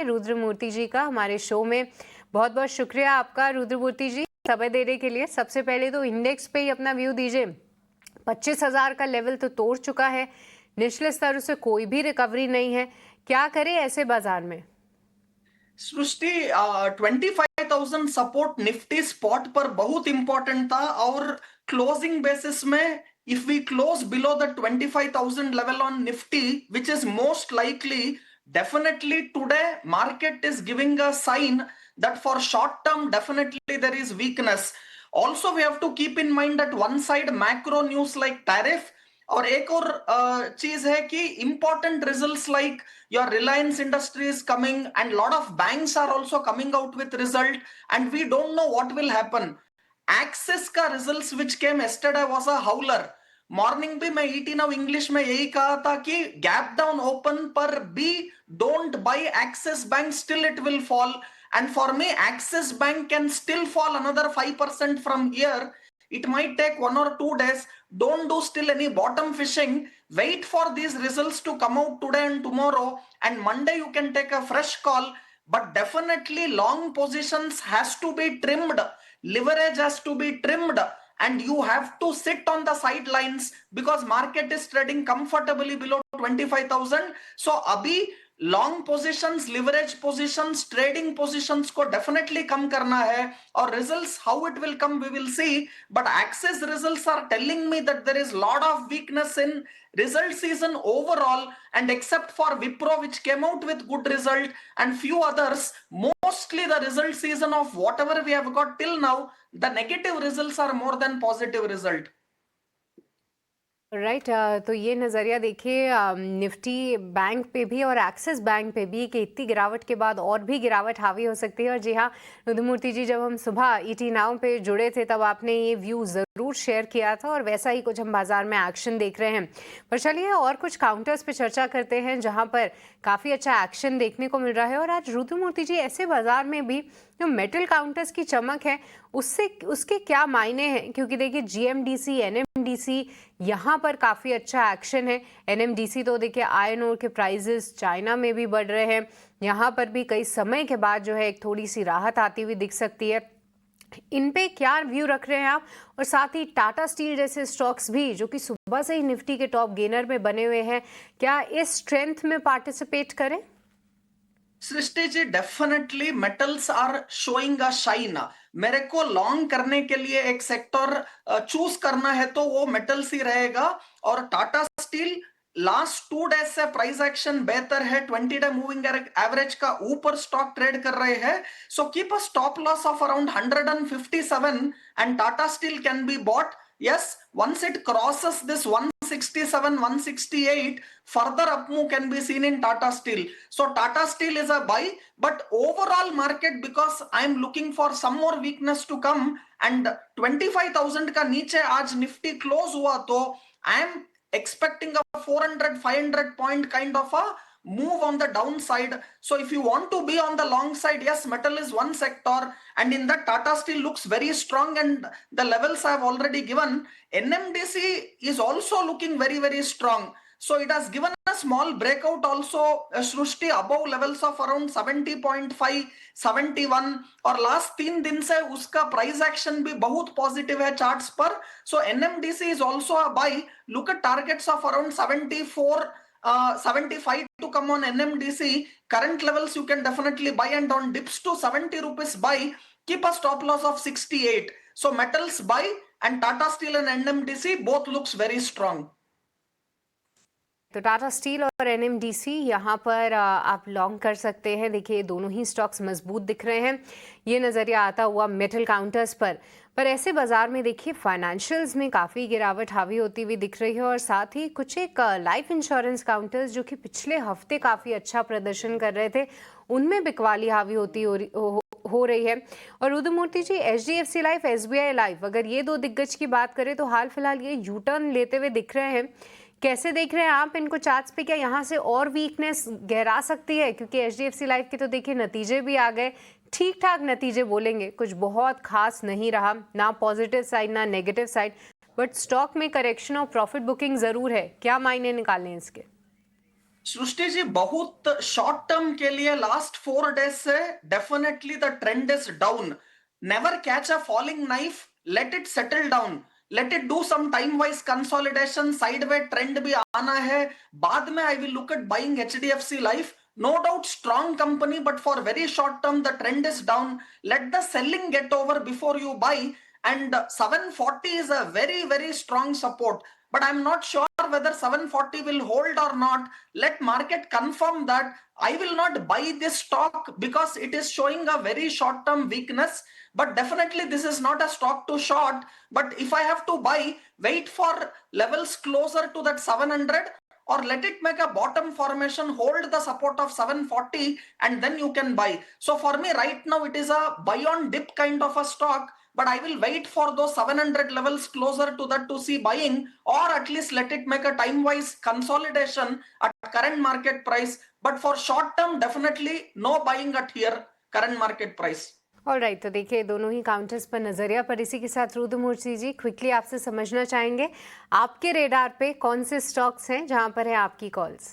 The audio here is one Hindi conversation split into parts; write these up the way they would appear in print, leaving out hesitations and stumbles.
रुद्रमूर्ति जी का हमारे शो में। बहुत बहुत शुक्रिया आपका रुद्रमूर्ति जी, समय देने के लिए। सबसे पहले तो इंडेक्स पे ही अपना व्यू दीजिए। 25,000 का लेवल तो तोड़ चुका है, निचले स्तर से कोई भी रिकवरी नहीं है, क्या करें ऐसे बाजार में? सृष्टि 25,000 सपोर्ट निफ्टी स्पॉट पर बहुत इंपॉर्टेंट था और क्लोजिंग बेसिस में if we close below the 25,000 level on Nifty which is most likely definitely today market is giving a sign that for short term definitely there is weakness. Also we have to keep in mind that one side macro news like tariff और एक और चीज है कि important results like your Reliance Industries coming and lot of banks are also coming out with result and we don't know what will happen. Axis का results which came yesterday was a howler. Morning भी मैं ईटी नाउ इंग्लिश में यही कहा था कि गैप डाउन ओपन पर we don't buy Axis Bank, still it will fall. And for me Axis Bank can still fall another 5% from here. It might take 1 or 2 days. Don't do still any bottom fishing. Wait for these results to come out today and tomorrow, and Monday you can take a fresh call. But definitely long positions has to be trimmed, leverage has to be trimmed, and you have to sit on the sidelines because market is trading comfortably below 25,000. So abhi long positions, leverage positions, trading positions को डेफिनेटली कम करना है और results how it will come we will see. But Axis results are telling me that there is lot of weakness in result season overall, and except for Wipro which came out with good result and few others, mostly the result season of whatever we have got till now, the negative results are more than positive result. Right तो ये नज़रिया देखिए निफ्टी बैंक पे भी और एक्सिस बैंक पे भी कि इतनी गिरावट के बाद और भी गिरावट हावी हो सकती है। और जी हाँ रुद्रमूर्ति जी, जब हम सुबह ईटी नाउ पे जुड़े थे तब आपने ये व्यू ज़रूर शेयर किया था और वैसा ही कुछ हम बाजार में एक्शन देख रहे हैं। पर चलिए और कुछ काउंटर्स पे चर्चा करते हैं जहाँ पर काफ़ी अच्छा एक्शन देखने को मिल रहा है। और आज रुद्रमूर्ति जी ऐसे बाजार में भी जो मेटल काउंटर्स की चमक है उसके क्या मायने हैं? क्योंकि देखिए जीएमडीसी, एनएमडीसी यहाँ पर काफ़ी अच्छा एक्शन है। एनएमडीसी तो देखिए आयरन ओर के प्राइजेस चाइना में भी बढ़ रहे हैं, यहाँ पर भी कई समय के बाद जो है एक थोड़ी सी राहत आती हुई दिख सकती है। इन पे क्या व्यू रख रहे हैं आप? और साथ ही टाटा स्टील जैसे स्टॉक्स भी जो कि सुबह से ही निफ्टी के टॉप गेनर में बने हुए हैं, क्या इस स्ट्रेंथ में पार्टिसिपेट करें? Srishti ji definitely metals are showing a shine. मेरे को लॉन्ग करने के लिए एक सेक्टर चूज करना है तो वो मेटल्स ही रहेगा. और टाटा स्टील लास्ट 2 डेज से प्राइस एक्शन बेहतर है, 20-डे मूविंग एवरेज का ऊपर स्टॉक ट्रेड कर रहे हैं. So keep a stop loss of around 157 and Tata steel can be bought. Yes, once it crosses this 167, 168, further up move can be seen in Tata Steel. So Tata Steel is a buy, but overall market because I am looking for some more weakness to come and 25,000 का नीचे आज निफ्टी क्लोज हुआ तो I am expecting a 400-500 point kind of a move on the downside. So if you want to be on the long side, yes, metal is one sector and in that Tata Steel looks very strong and the levels I have already given. NMDC is also looking very, very strong. So it has given a small breakout also, Srushti, above levels of around 70.5, 71 और लास्ट 3 दिन से उसका प्राइस एक्शन भी बहुत पॉजिटिव है चार्ट्स पर. सो NMDC is also a buy. Look at targets of around 74, 75 to come on NMDC. Current levels you can definitely buy and on dips to 70 rupees buy. Keep a stop loss of 68. So metals buy and Tata Steel and NMDC both looks very strong. तो टाटा स्टील और एनएमडीसी यहाँ पर आप लॉन्ग कर सकते हैं। देखिए दोनों ही स्टॉक्स मजबूत दिख रहे हैं, ये नज़रिया आता हुआ मेटल काउंटर्स पर ऐसे बाजार में देखिए फाइनेंशियल्स में काफ़ी गिरावट हावी होती हुई दिख रही है। और साथ ही कुछ एक लाइफ इंश्योरेंस काउंटर्स जो कि पिछले हफ्ते काफ़ी अच्छा प्रदर्शन कर रहे थे उनमें बिकवाली हावी होती हो रही है। और रुद्रमूर्ति जी एचडीएफसी लाइफ, एसबीआई लाइफ, अगर ये दो दिग्गज की बात करें तो हाल फिलहाल ये यू टर्न लेते हुए दिख रहे हैं। कैसे देख रहे हैं आप इनको चार्ट्स पे? क्या यहाँ से और वीकनेस गहरा सकती है? क्योंकि एचडीएफसी लाइफ के तो देखिए नतीजे भी आ गए, ठीक ठाक नतीजे बोलेंगे, कुछ बहुत खास नहीं रहा, ना पॉजिटिव साइड ना नेगेटिव साइड, बट स्टॉक में करेक्शन और प्रॉफिट बुकिंग जरूर है। क्या मायने निकालने इसके? सृष्टि जी, बहुत शॉर्ट टर्म के लिए लास्ट 4 डेज से definitely the trend is down. Never catch a falling knife, let it settle down, let it do some time wise consolidation, sideway trend भी आना है. बाद में I will look at buying HDFC Life. No doubt, strong company, but for very short term, the trend is down. Let the selling get over before you buy. And 740 is a very, very strong support. But I'm not sure whether 740 will hold or not. Let market confirm that. I will not buy this stock because it is showing a very short term weakness. But definitely, this is not a stock to short. But if I have to buy, wait for levels closer to that 700, or let it make a bottom formation, hold the support of 740, and then you can buy. So for me right now, it is a buy on dip kind of a stock, but I will wait for those 700 levels closer to that to see buying, or at least let it make a time wise consolidation at current market price. But for short term, definitely no buying at here current market price. Alright, तो देखिए दोनों ही काउंटर्स पर नजरिया, पर इसी के साथ रुद्रमूर्ति जी क्विकली आपसे समझना चाहेंगे आपके रेडार पे कौन से स्टॉक्स हैं जहां पर है आपकी कॉल्स।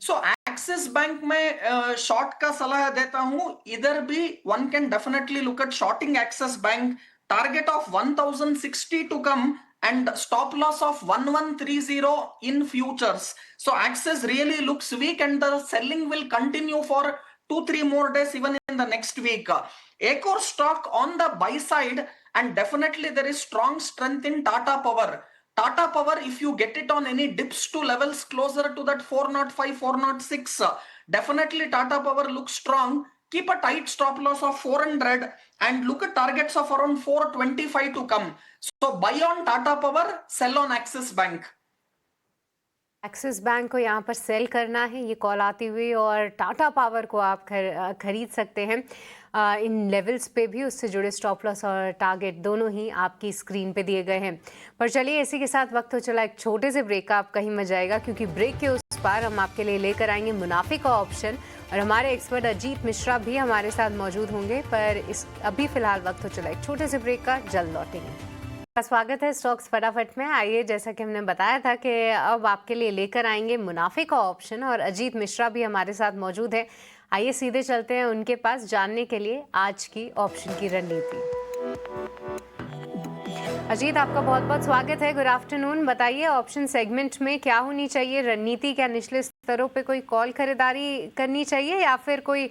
सो एक्सिस बैंक में शॉर्ट का सलाह देता हूं. इधर भी one can definitely look at shorting Axis Bank. Target of 1060 to come and stop loss of 1130 in futures. So Axis really looks weak and the selling will continue for 2-3 more days even in the next week. एक और stock on the buy side, and definitely there is strong strength in Tata Power. Tata Power, if you get it on any dips to levels closer to that 405, 406, definitely Tata Power looks strong. Keep a tight stop loss of 400 and look at targets of around 425 to come. So buy on Tata Power, sell on Axis Bank. Axis bank को यहाँ पर सेल करना है, ये कॉल आती हुई, और टाटा पावर को आप खरीद सकते हैं इन लेवल्स पे भी। उससे जुड़े स्टॉप लॉस और टारगेट दोनों ही आपकी स्क्रीन पे दिए गए हैं। पर चलिए इसी के साथ वक्त हो चला एक छोटे से ब्रेक का, आप कहीं मत जाएगा, क्योंकि ब्रेक के उस पार हम आपके लिए लेकर आएंगे मुनाफे का ऑप्शन, और हमारे एक्सपर्ट अजीत मिश्रा भी हमारे साथ मौजूद होंगे। पर अभी फिलहाल वक्त हो चला एक छोटे से ब्रेक का, जल्द लौटेंगे। स्वागत है स्टॉक्स फटाफट में। आइए, जैसा कि हमने बताया था कि अब आपके लिए लेकर आएंगे मुनाफे का ऑप्शन, और अजीत मिश्रा भी हमारे साथ मौजूद है। आइए सीधे चलते हैं उनके पास जानने के लिए आज की ऑप्शन की रणनीति। अजीत, आपका बहुत बहुत स्वागत है। Good afternoon. बताइए ऑप्शन सेगमेंट में क्या होनी चाहिए रणनीति? क्या निचले स्तरों पे कोई कॉल खरीदारी करनी चाहिए या फिर कोई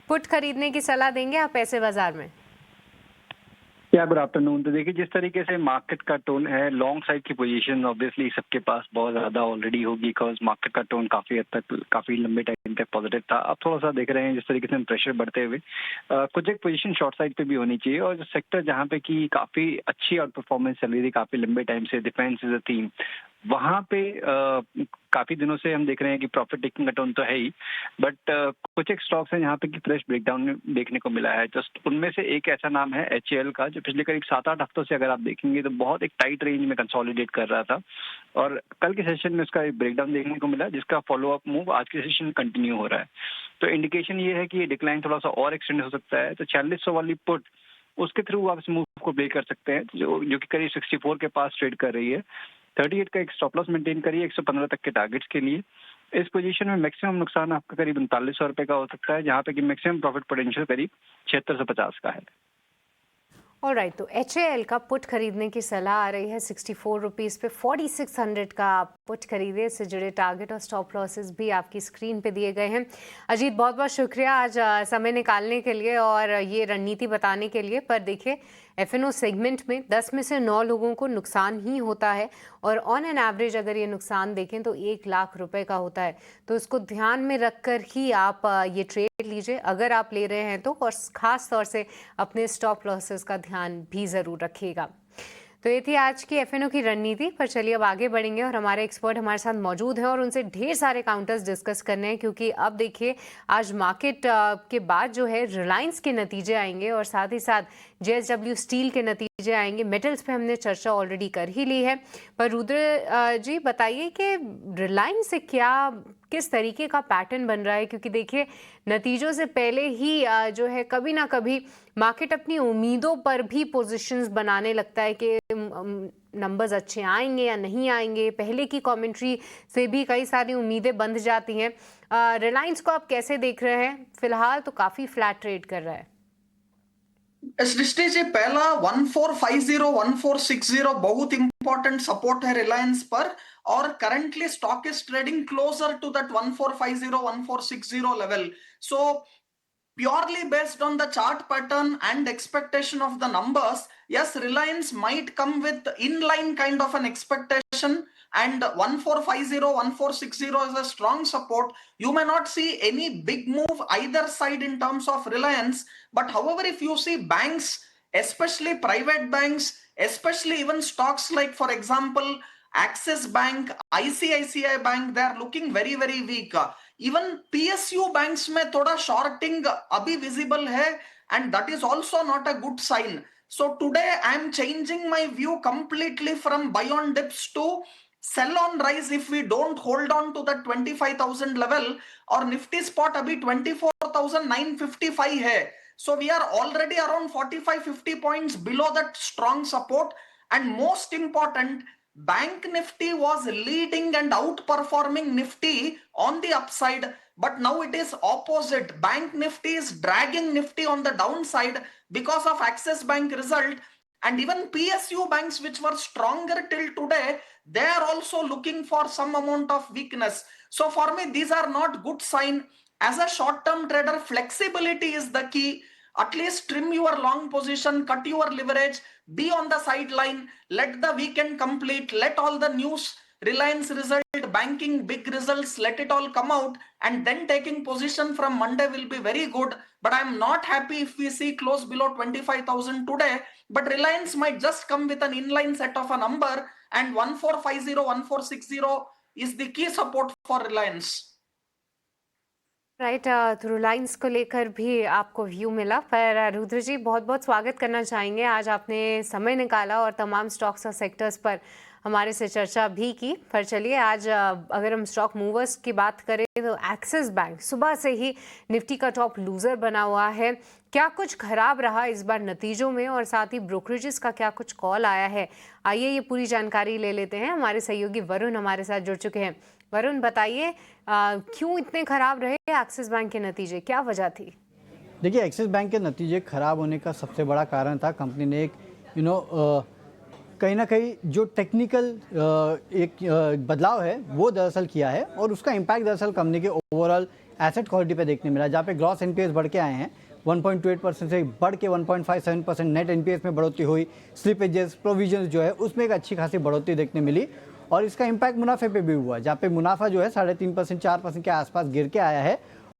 पुट खरीदने की सलाह देंगे आप ऐसे बाजार में? या गुड आफ्टरनून। तो देखिए, जिस तरीके से मार्केट का टोन है, लॉन्ग साइड की पोजीशन ऑब्वियसली सबके पास बहुत ज्यादा ऑलरेडी होगी, बिकॉज मार्केट का टोन काफी हद तक काफी लंबे टाइम तक पॉजिटिव था। अब थोड़ा सा देख रहे हैं जिस तरीके से प्रेशर बढ़ते हुए कुछ एक पोजीशन शॉर्ट साइड पे भी होनी चाहिए। और जो सेक्टर जहाँ पे की काफी अच्छी आउट परफॉर्मेंस चल रही थी काफी लंबे टाइम से, डिफेंस इज अ थीम, वहां पे काफी दिनों से हम देख रहे हैं कि प्रॉफिट टेकिंग का टोन तो है ही, बट कुछ एक स्टॉक्स हैं यहाँ पे कि फ्रेश ब्रेकडाउन देखने को मिला है। जस्ट उनमें से एक ऐसा नाम है HAL का, जो पिछले करीब 7-8 हफ्तों से अगर आप देखेंगे तो बहुत एक टाइट रेंज में कंसोलिडेट कर रहा था, और कल के सेशन में उसका एक ब्रेकडाउन देखने को मिला, जिसका फॉलो अप मूव आज के सेशन में कंटिन्यू हो रहा है। तो इंडिकेशन ये है कि ये डिक्लाइन थोड़ा सा और एक्सटेंड हो सकता है। तो 4600 वाली पुट, उसके थ्रू आप इस मूव को ब्रेक कर सकते हैं, जो कि करीब 64 के पास ट्रेड कर रही है। 38 का एक स्टॉप लॉस मेंटेन करिए 115 तक के टारगेट्स के लिए। इस पोजीशन में मैक्सिमम नुकसान आपका करीब 3900 रुपए का हो सकता है, जहां पे कि मैक्सिमम प्रॉफिट पोटेंशियल करीब 76 से 50 का है। ऑलराइट, तो HAL का पुट खरीदने की सलाह आ रही है 64 रुपीज़ पे। 4600 का आप पुट खरीदे। इससे जुड़े टारगेट और स्टॉप लॉसेस भी आपकी स्क्रीन पे दिए गए हैं। अजीत, बहुत बहुत शुक्रिया आज समय निकालने के लिए और ये रणनीति बताने के लिए। पर देखिए FNO सेगमेंट में 10 में से 9 लोगों को नुकसान ही होता है, और ऑन एन एवरेज अगर ये नुकसान देखें तो 1 लाख रुपए का होता है। तो इसको ध्यान में रखकर ही आप ये ट्रेड लीजिए अगर आप ले रहे हैं तो, और ख़ास तौर से अपने स्टॉप लॉसेस का ध्यान भी ज़रूर रखिएगा। तो ये थी आज की FNO की रणनीति। पर चलिए अब आगे बढ़ेंगे, और हमारे एक्सपर्ट हमारे साथ मौजूद हैं और उनसे ढेर सारे काउंटर्स डिस्कस करने हैं, क्योंकि अब देखिए आज मार्केट के बाद जो है रिलायंस के नतीजे आएंगे, और साथ ही साथ JSW स्टील के नतीजे आएंगे। मेटल्स पे हमने चर्चा ऑलरेडी कर ही ली है। पर रुद्र जी बताइए कि रिलायंस से किस तरीके का पैटर्न बन रहा है, क्योंकि देखिए नतीजों से पहले ही जो है कभी ना कभी मार्केट अपनी उम्मीदों पर भी पोजीशंस बनाने लगता है कि नंबर्स अच्छे आएंगे या नहीं आएंगे, पहले की कमेंट्री से भी कई सारी उम्मीदें बंध जाती हैं। रिलायंस को आप कैसे देख रहे हैं? फिलहाल तो काफ़ी फ्लैट ट्रेड कर रहा है। सृष्टि जी, पहला 1450 1460 बहुत इंपॉर्टेंट सपोर्ट है रिलायंस पर, और currently stock is trading closer to that 1450 1460 level. So purely based on the chart pattern and expectation of the numbers, yes, Reliance might come with inline kind of an expectation, and 1450 1460 is a strong support. You may not see any big move either side in terms of Reliance, but however, if you see banks, especially private banks, especially even stocks like, for example, Axis Bank, ICICI Bank, they are looking very, very weak. Even PSU banks में थोड़ा शॉर्टिंग अभी विजिबल है, and that is also not a good sign. So today I am changing my view completely from buy on dips to sell on rise if we don't hold on to that 25,000 level. और निफ्टी स्पॉट अभी 24,955 है. So we are already around 45-50 points below that strong support. And most important, Bank Nifty was leading and outperforming Nifty on the upside, but now it is opposite. Bank Nifty is dragging Nifty on the downside because of Axis Bank result, and even PSU banks which were stronger till today, they are also looking for some amount of weakness. So for me, these are not good sign. As a short-term trader, flexibility is the key. At least trim your long position, cut your leverage, be on the sideline, let the weekend complete, let all the news, Reliance result, banking big results, let it all come out, and then taking position from Monday will be very good. But I'm not happy if we see close below 25,000 today, but Reliance might just come with an inline set of a number, and 1450 1460 is the key support for Reliance. Right, तो रिलायंस को लेकर भी आपको व्यू मिला। पर रुद्र जी, बहुत बहुत स्वागत करना चाहेंगे, आज आपने समय निकाला और तमाम स्टॉक्स और सेक्टर्स पर हमारे से चर्चा भी की। पर चलिए, आज अगर हम स्टॉक मूवर्स की बात करें तो एक्सिस बैंक सुबह से ही निफ्टी का टॉप लूज़र बना हुआ है। क्या कुछ खराब रहा इस बार नतीजों में, और साथ ही ब्रोकरेजेस का क्या कुछ कॉल आया है? आइए ये पूरी जानकारी ले लेते हैं। हमारे सहयोगी वरुण हमारे साथ जुड़ चुके हैं। वरुण, बताइए क्यों इतने खराब रहे एक्सिस बैंक के नतीजे, क्या वजह थी? देखिए, एक्सिस बैंक के नतीजे खराब होने का सबसे बड़ा कारण था कंपनी ने एक कहीं ना कहीं जो टेक्निकल एक बदलाव है वो दरअसल किया है, और उसका इम्पैक्ट दरअसल कंपनी के ओवरऑल एसेट क्वालिटी पे देखने मिला, जहाँ पे ग्रॉस एनपीएस बढ़ के आए हैं 1.28% से बढ़ के 1.57%, नेट एनपीएस में बढ़ोतरी हुई, स्लिपेजेस प्रोविजंस जो है उसमें एक अच्छी खासी बढ़ोतरी देखने मिली, और इसका इम्पैक्ट मुनाफे पे भी हुआ, जहाँ पे मुनाफा जो है 3.5% 4% के आसपास गिर के आया है,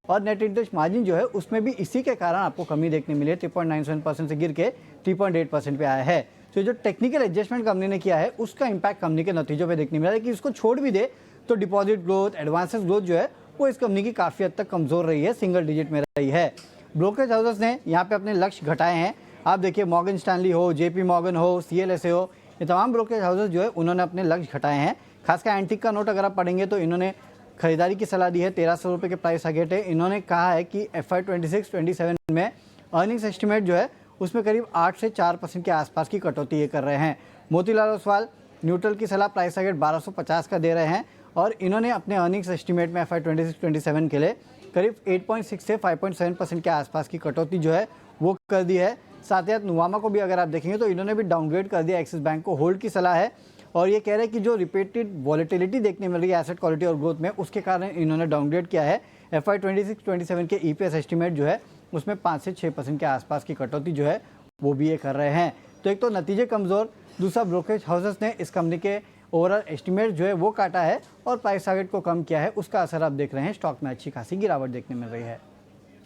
और नेट इंटरेस्ट मार्जिन जो है उसमें भी इसी के कारण आपको कमी देखने मिली है, 3.97% से गिर के 3.8% पे आया है। तो जो टेक्निकल एडजस्टमेंट कंपनी ने किया है उसका इम्पैक्ट कंपनी के नतीजों पे देखने मिला है कि इसको छोड़ भी दे तो डिपॉजिट ग्रोथ, एडवांसेस ग्रोथ जो है वो इस कंपनी की काफ़ी हद तक कमज़ोर रही है, सिंगल डिजिट में रही है। ब्रोकरेज हाउसेस ने यहाँ पे अपने लक्ष्य घटाए हैं। आप देखिए, मॉर्गन स्टैनली हो, JP मॉर्गन हो, CLSA हो, ये तमाम ब्रोकरेज हाउसेस जो है उन्होंने अपने लक्ष्य घटाए हैं। खासकर एंटिक का नोट अगर आप पढ़ेंगे तो इन्होंने खरीदारी की सलाह दी है, 1300 रुपये के प्राइस टारगेट है। इन्होंने कहा है कि FY 26-27 में अर्निंग्स एस्टिमेट जो है उसमें करीब 8 से 4% के आसपास की कटौती ये कर रहे हैं। मोतीलाल ओसवाल न्यूट्रल की सलाह, प्राइस टारगेट 1250 का दे रहे हैं, और इन्होंने अपने अर्निंग्स एस्टिमेट में FY 26-27 के लिए करीब 8.6 से 5.7% के आसपास की कटौती जो है वो कर दी है। साथ ही साथ नुवामा को भी अगर आप देखेंगे तो इन्होंने भी डाउनग्रेड कर दिया, एक्सिस बैंक को होल्ड की सलाह है, और ये कह रहे हैं कि जो रिपीटेड वॉलेटिलिटी देखने मिल रही है एसेट क्वालिटी और ग्रोथ में, उसके कारण इन्होंने डाउनग्रेड किया है। FY 26-27 के EPS एस्टिमेट जो है उसमें 5 से 6% के आसपास की कटौती जो है वो भी ये कर रहे हैं। तो एक तो नतीजे कमज़ोर, दूसरा ब्रोकरेज हाउसेस ने इस कंपनी के ओवरऑल एस्टिमेट जो है वो काटा है और प्राइस टारगेट को कम किया है, उसका असर आप देख रहे हैं, स्टॉक में अच्छी खासी गिरावट देखने मिल रही है।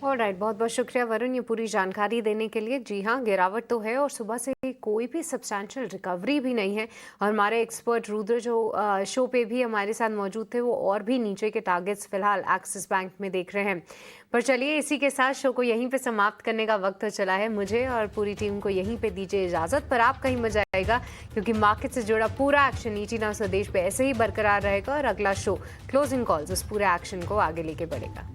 ऑलराइट, बहुत बहुत शुक्रिया वरुण ये पूरी जानकारी देने के लिए। जी हाँ, गिरावट तो है और सुबह से कोई भी सब्सटैंशियल रिकवरी भी नहीं है, और हमारे एक्सपर्ट रुद्र जो शो पे भी हमारे साथ मौजूद थे वो और भी नीचे के टारगेट्स फिलहाल एक्सिस बैंक में देख रहे हैं। पर चलिए, इसी के साथ शो को यहीं पे समाप्त करने का वक्त चला है। मुझे और पूरी टीम को यहीं पे दीजिए इजाज़त, पर आप कहीं मजा आएगा क्योंकि मार्केट से जुड़ा पूरा एक्शन ET नाउ स्वदेश पे ऐसे ही बरकरार रहेगा, और अगला शो क्लोजिंग कॉल्स उस पूरे एक्शन को आगे लेके बढ़ेगा।